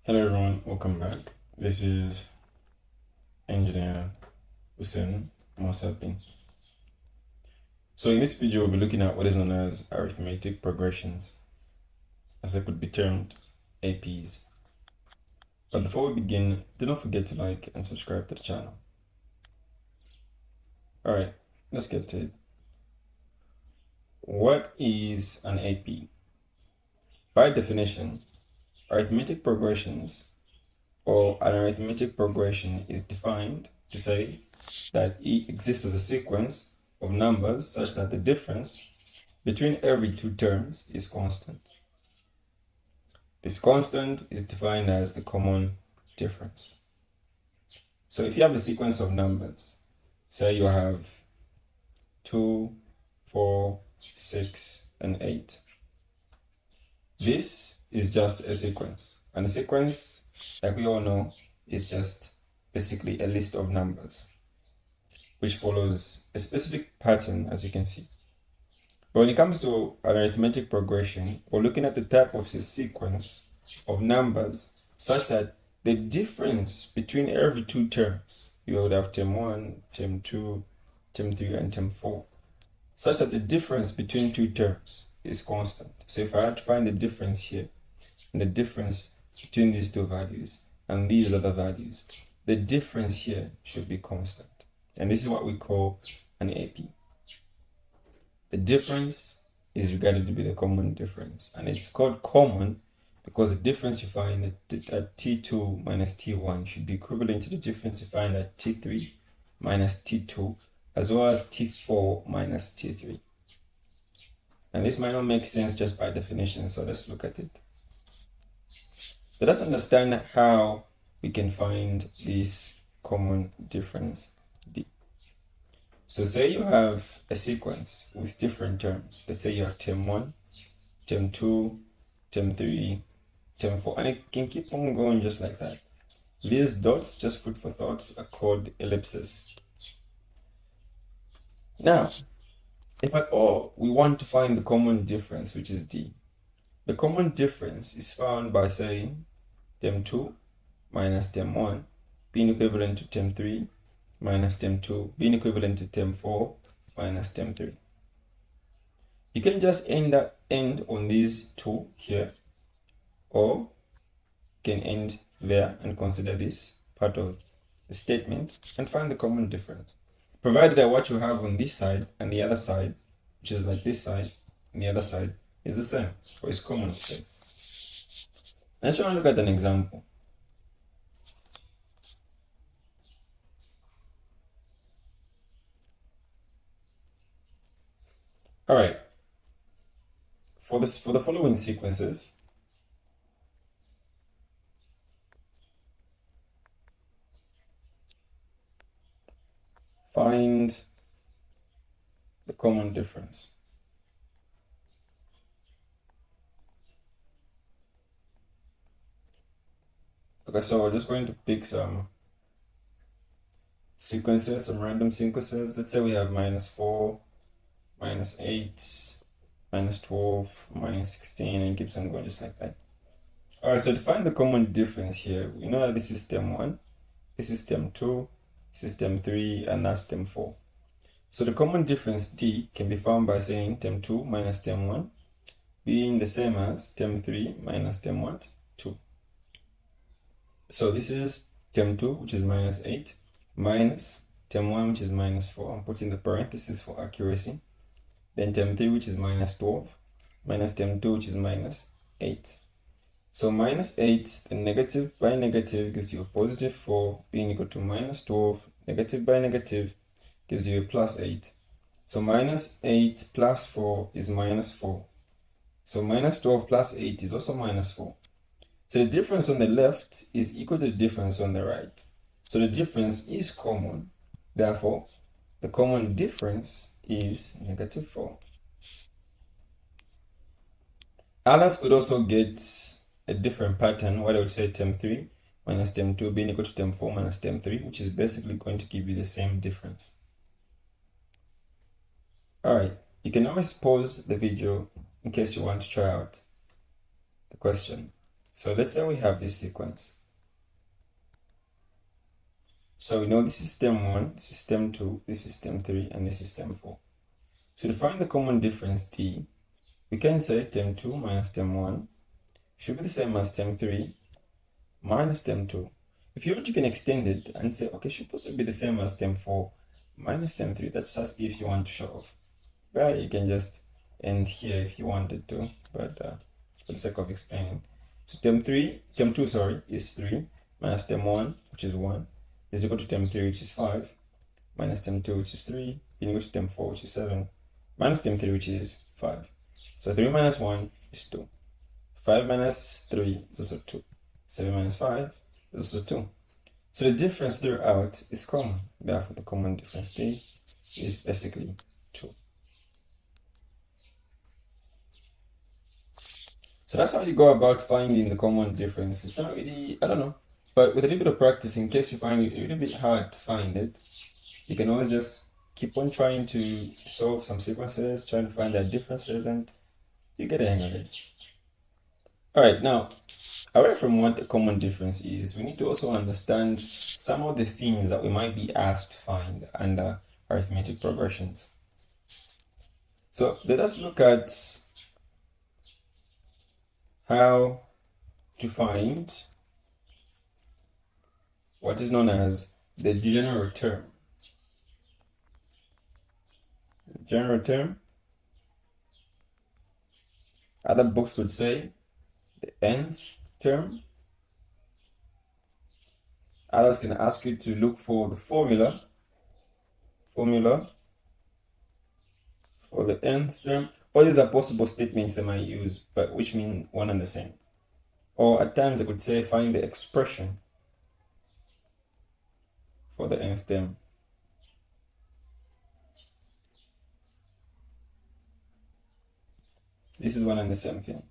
Hello everyone, welcome back. This is Engineer Hussein Mosapin. So in this video, we'll be looking at what is known as arithmetic progressions, as they could be termed APs. But before we begin, do not forget to like and subscribe to the channel. Alright, let's get to it. What is an AP? By definition, arithmetic progressions or an arithmetic progression is defined to say that it exists as a sequence of numbers such that the difference between every two terms is constant. This constant is defined as the common difference. So if you have a sequence of numbers, say you have 2, 4, 6, and 8. This is just a sequence. And a sequence, like we all know, is just basically a list of numbers, which follows a specific pattern, as you can see. But when it comes to an arithmetic progression, we're looking at the type of a sequence of numbers such that the difference between every two terms, you would have term 1, term 2, term 3, and term 4, such that the difference between two terms is constant. So if I had to find the difference here, and the difference between these two values and these other values, the difference here should be constant. And this is what we call an AP. The difference is regarded to be the common difference. And it's called common because the difference you find at T2 minus T1 should be equivalent to the difference you find at T3 minus T2, as well as T4 minus T3. And this might not make sense just by definition, so let's look at it. So let's understand how we can find this common difference D. So say you have a sequence with different terms. Let's say you have term 1, term 2, term 3, term 4, and it can keep on going just like that. These dots, just food for thought, are called ellipses. Now, if at all we want to find the common difference, which is D, the common difference is found by saying term 2 minus term 1 being equivalent to term 3 minus term 2 being equivalent to term 4 minus term 3. You can just end on these two here, or you can end there and consider this part of the statement and find the common difference, provided that what you have on this side and the other side, which is like this side and the other side, is the same, or is common to say. Let's try and look at an example. All right. For the following sequences, find the common difference. Okay, so we're just going to pick some sequences, some random sequences. Let's say we have minus 4, minus 8, minus 12, minus 16, and it keeps on going just like that. All right, so to find the common difference here, we know that this is term 1, this is term 2, this is term 3, and that's term 4. So the common difference D can be found by saying term 2 minus term 1 being the same as term 3 minus term 2. So this is term 2, which is minus 8, minus term 1, which is minus 4. I'm putting the parentheses for accuracy. Then term 3, which is minus 12, minus term 2, which is minus 8. So minus 8, the negative by negative gives you a positive 4, being equal to minus 12. Negative by negative gives you a plus 8. So minus 8 plus 4 is minus 4. So minus 12 plus 8 is also minus 4. So the difference on the left is equal to the difference on the right. So the difference is common. Therefore, the common difference is negative 4. Others could also get a different pattern where they would say term 3 minus term 2 being equal to term 4 minus term 3, which is basically going to give you the same difference. All right, you can always pause the video in case you want to try out the question. So let's say we have this sequence. So we know this is term 1, this is term 2, this is term 3, and this is term 4. So to find the common difference t, we can say term 2 minus term 1 should be the same as term 3 minus term 2. If you want, you can extend it and say, okay, should also be the same as term 4 minus term 3. That's just if you want to show off. Well, you can just end here if you wanted to, but for the sake of explaining. So term 2, sorry, is 3 minus term 1, which is 1, is equal to term 3, which is 5, minus term 2, which is 3, being equal to term 4, which is 7, minus term 3, which is 5. So 3 minus 1 is 2. 5 minus 3 is also 2. 7 minus 5 is also 2. So the difference throughout is common. Therefore, the common difference t is basically 2. So that's how you go about finding the common difference. It's not really, I don't know, but with a little bit of practice, in case you find it a little bit hard to find it, you can always just keep on trying to solve some sequences, trying to find their differences, and you get a hang of it. All right, now, away from what a common difference is, we need to also understand some of the things that we might be asked to find under arithmetic progressions. So let us look at how to find what is known as the general term. The general term, other books would say the nth term. Others can ask you to look for the formula for the nth term. All these are possible statements they might use, but which mean one and the same. Or at times they could say find the expression for the nth term. This is one and the same thing.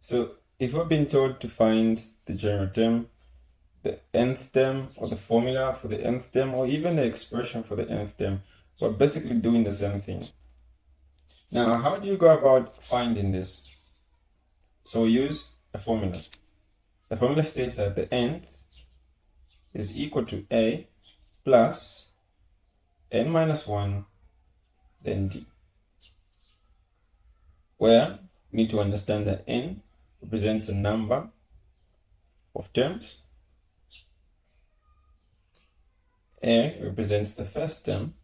So if we're being told to find the general term, the nth term, or the formula for the nth term, or even the expression for the nth term, we're basically doing the same thing. Now, how do you go about finding this? So we use a formula. The formula states that the nth is equal to a plus n minus 1, then d. Where we need to understand that n represents a number of terms, a represents the first term,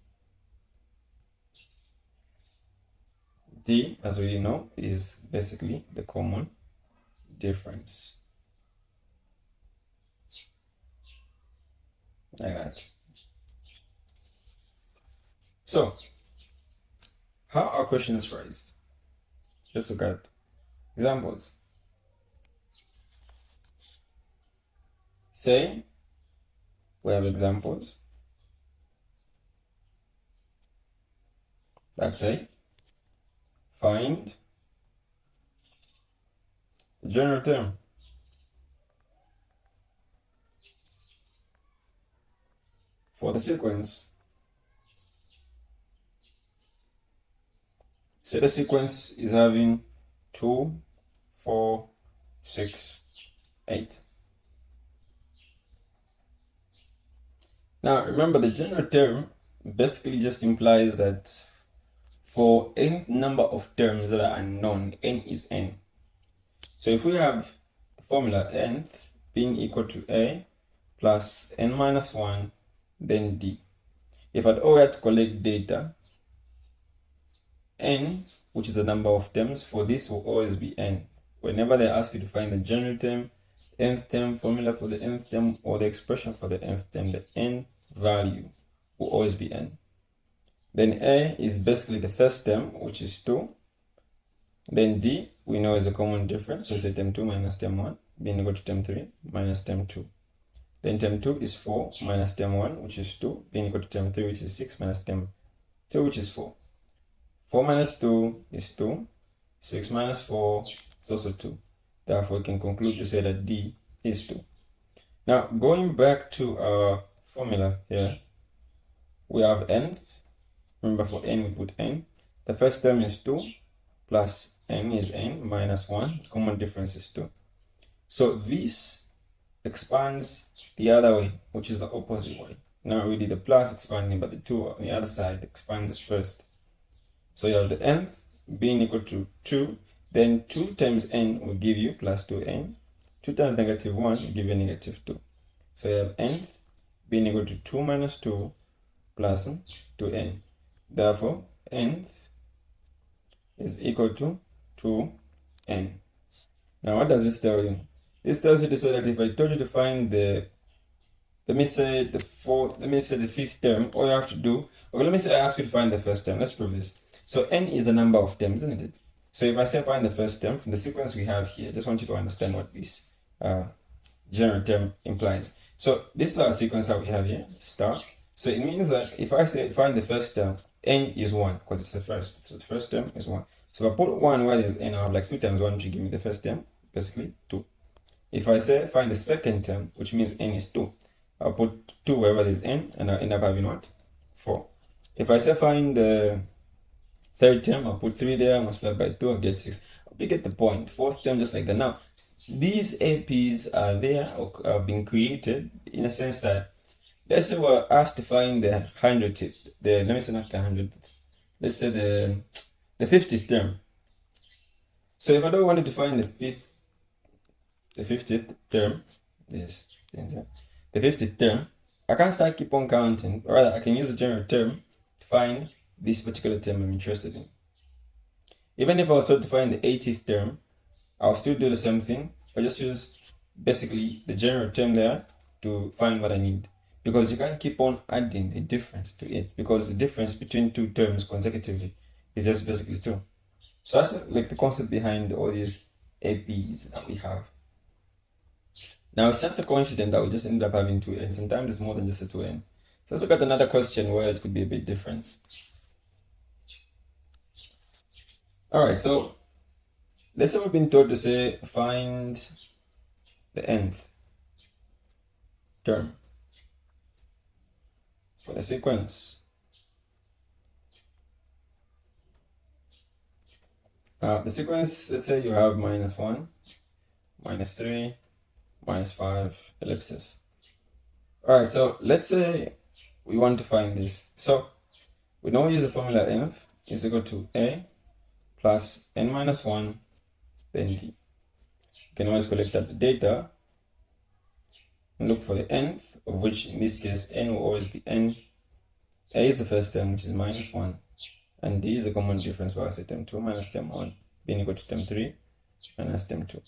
d, as we know, is basically the common difference. Like that. So, how are questions phrased? Let's look at examples. Say, we have examples that say, find the general term for the sequence. Say the sequence is having 2, 4, 6, 8. Now remember, the general term basically just implies that for any number of terms that are unknown, n is n. So if we have the formula nth being equal to a plus n minus 1, then d. If at all we had to collect data, n, which is the number of terms, for this will always be n. Whenever they ask you to find the general term, nth term, formula for the nth term, or the expression for the nth term, the n value will always be n. Then a is basically the first term, which is 2. Then d, we know is a common difference. So we say term 2 minus term 1 being equal to term 3 minus term 2. Then term 2 is 4 minus term 1, which is 2, being equal to term 3, which is 6, minus term 2, which is 4. 4 minus 2 is 2. 6 minus 4 is also 2. Therefore, we can conclude to say that d is 2. Now, going back to our formula here, we have nth. Remember, for n, we put n. The first term is 2 plus n is n minus 1. Common difference is 2. So this expands the other way, which is the opposite way. Now we did the plus expanding, but the 2 on the other side expands first. So you have the nth being equal to 2, then 2 times n will give you plus 2n. 2 times negative 1 will give you negative 2. So you have nth being equal to 2 minus 2 plus 2n. Therefore, nth is equal to 2n. Now, what does this tell you? This tells you to say that if I told you to find the, let me say the fifth term, all you have to do, okay, let me say I ask you to find the first term. Let's prove this. So n is a number of terms, isn't it? So if I say find the first term from the sequence we have here, I just want you to understand what this general term implies. So this is our sequence that we have here, star. So it means that if I say find the first term, n is 1 because it's the first. So the first term is 1. So if I put 1 where there's n, I have like 2 times 1, which will give me the first term, basically 2. If I say find the second term, which means n is 2, I'll put 2 wherever there's n, and I'll end up having what? 4. If I say find the third term, I'll put 3 there, multiply by 2, I'll get 6. You get the point. Fourth term, just like that. Now, these APs are there, or have been created in a sense that, let's say we're asked to find the 100th, let me say not the 100th, let's say the 50th term. So if I don't want to find the 50th term, this, the 50th term, I can't start keep on counting, or rather I can use the general term to find this particular term I'm interested in. Even if I was told to find the 80th term, I'll still do the same thing. I just use basically the general term there to find what I need. Because you can't keep on adding a difference to it, because the difference between two terms consecutively is just basically 2. So that's like the concept behind all these APs that we have. Now it's just a coincidence that we just end up having 2n. Sometimes it's more than just a 2n. So let's look at another question where it could be a bit different. Alright, so let's say we've been told to say find the nth term for the sequence. The sequence, let's say you have -1, -3, -5, ellipses. Alright, so let's say we want to find this. So we now use the formula nth is equal to a plus n-1, then d. You can always collect up the data and look for the nth, of which in this case n will always be n. A is the first term, which is -1, and d is a common difference for us at term 2 minus term 1 being equal to term 3 minus term 2.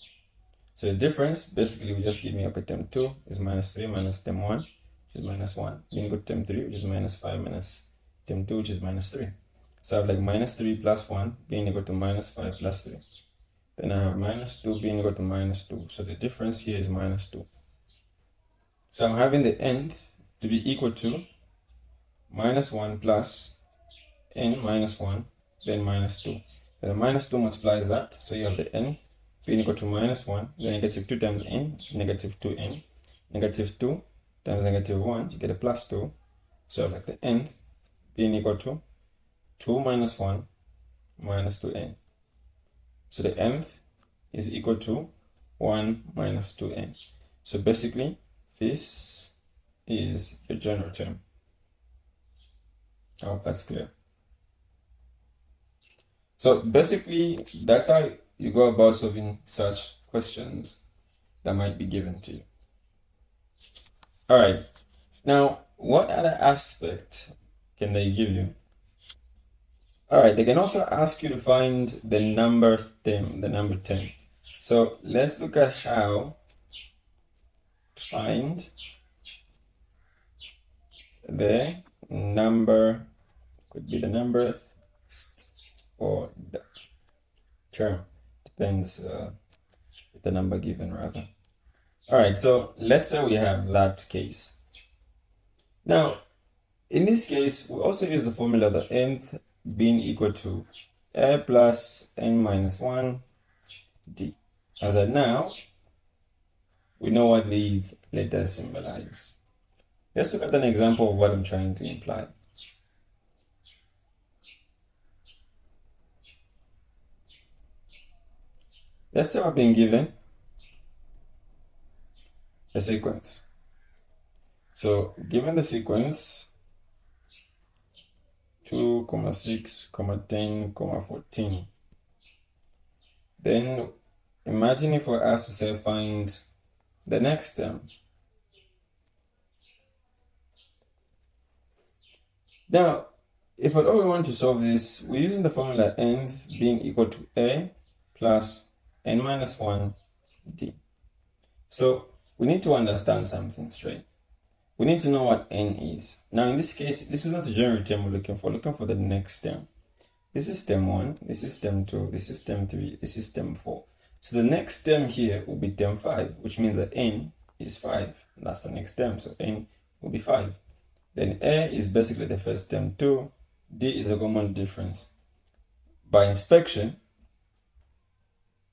So the difference basically will just give me up at term 2 is -3 minus term 1, which is -1, being equal to term 3, which is -5 minus term 2, which is -3. So I have like -3 plus 1 being equal to -5 plus 3. Then I have -2 being equal to -2. So the difference here is -2. So I'm having the nth to be equal to -1 plus n-1, then -2. Then -2 multiplies that, so you have the nth being equal to -1, then -2 times n is -2n. -2 times -1, you get a +2. So like the nth being equal to 2 minus 1 minus 2n. So the nth is equal to 1 minus 2n. So basically, this is your general term. I hope that's clear. So basically, that's how you go about solving such questions that might be given to you. All right. Now, what other aspect can they give you? All right, they can also ask you to find the number term, the number 10. So let's look at how to find the number, could be the number or the term, depends the number given rather. All right, so let's say we have that case. Now, in this case, we also use the formula the nth being equal to a plus n-1 d. As of now, we know what these letters symbolize. Let's look at an example of what I'm trying to imply. Let's say I've been given a sequence. So given the sequence 2, 6, 10, 14, then imagine if we're asked to say find the next term. Now, if at all we want to solve this, we're using the formula nth being equal to a plus n minus 1 d. So we need to understand something straight. We need to know what n is. Now in this case, this is not the general term we're looking for. We're looking for the next term. This is term 1, this is term 2, this is term 3, this is term 4. So the next term here will be term 5, which means that n is 5. That's the next term, so n will be 5. Then a is basically the first term 2, d is a common difference. By inspection,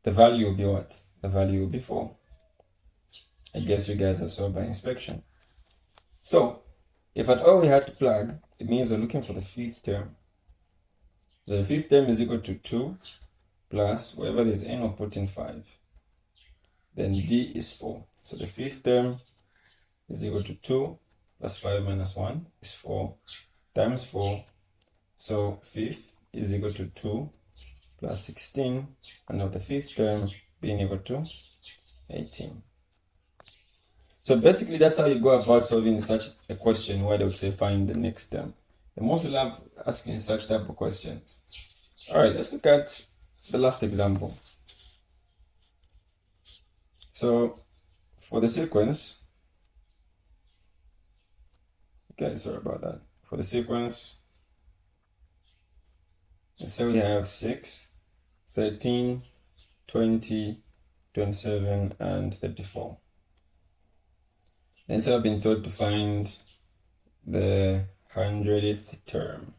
the value will be what? The value will be 4. I guess you guys have solved by inspection. So, if at all we had to plug, it means we're looking for the fifth term. So the fifth term is equal to 2 plus wherever there's n, we'll put in 5. Then d is 4. So the fifth term is equal to 2 plus 5 minus 1 is 4 times 4. So fifth is equal to 2 plus 16, and of the fifth term being equal to 18. So basically that's how you go about solving such a question where they would say find the next term. They mostly love asking such type of questions. All right, let's look at the last example. So for the sequence, okay, sorry about that. For the sequence, let's say we have 6, 13, 20, 27, and 34. And so I've been told to find the 100th term.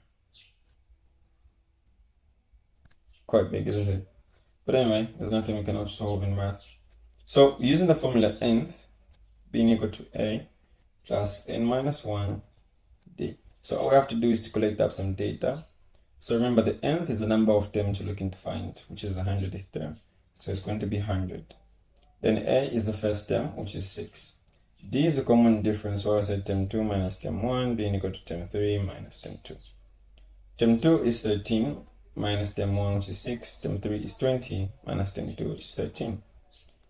Quite big, isn't it? But anyway, there's nothing we cannot solve in math. So using the formula nth being equal to a plus n minus 1 d. So all we have to do is to collect up some data. So remember, the nth is the number of terms you're looking to find, which is the 100th term. So it's going to be 100. Then a is the first term, which is 6. D is a common difference, where I said term 2 minus term 1 being equal to term 3 minus term 2. Term 2 is 13 minus term 1, which is 6. Term 3 is 20 minus term 2, which is 13.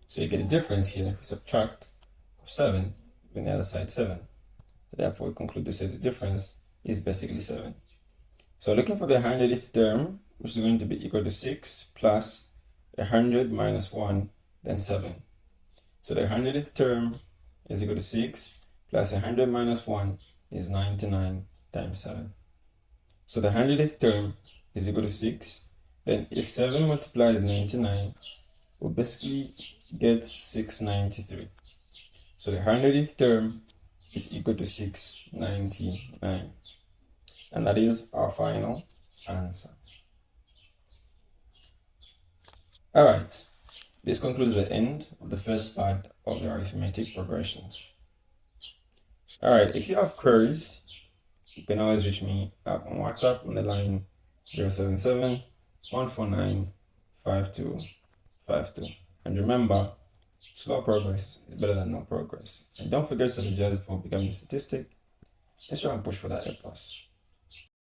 So you get a difference here if we subtract 7, on the other side 7. So therefore we conclude to say the difference is basically 7. So looking for the 100th term, which is going to be equal to 6 plus 100 minus 1, then 7. So the 100th term is equal to 6 plus 100 minus 1 is 99 times 7. So the 100th term is equal to 6. Then if 7 multiplies 99, we'll basically get 693. So the 100th term is equal to 699. And that is our final answer. All right. This concludes the end of the first part of the arithmetic progressions. All right, if you have queries, you can always reach me up on WhatsApp on the line 077 149 5252. And remember, slow progress is better than no progress. And don't forget to strategize before becoming a statistic. Let's try and push for that A+.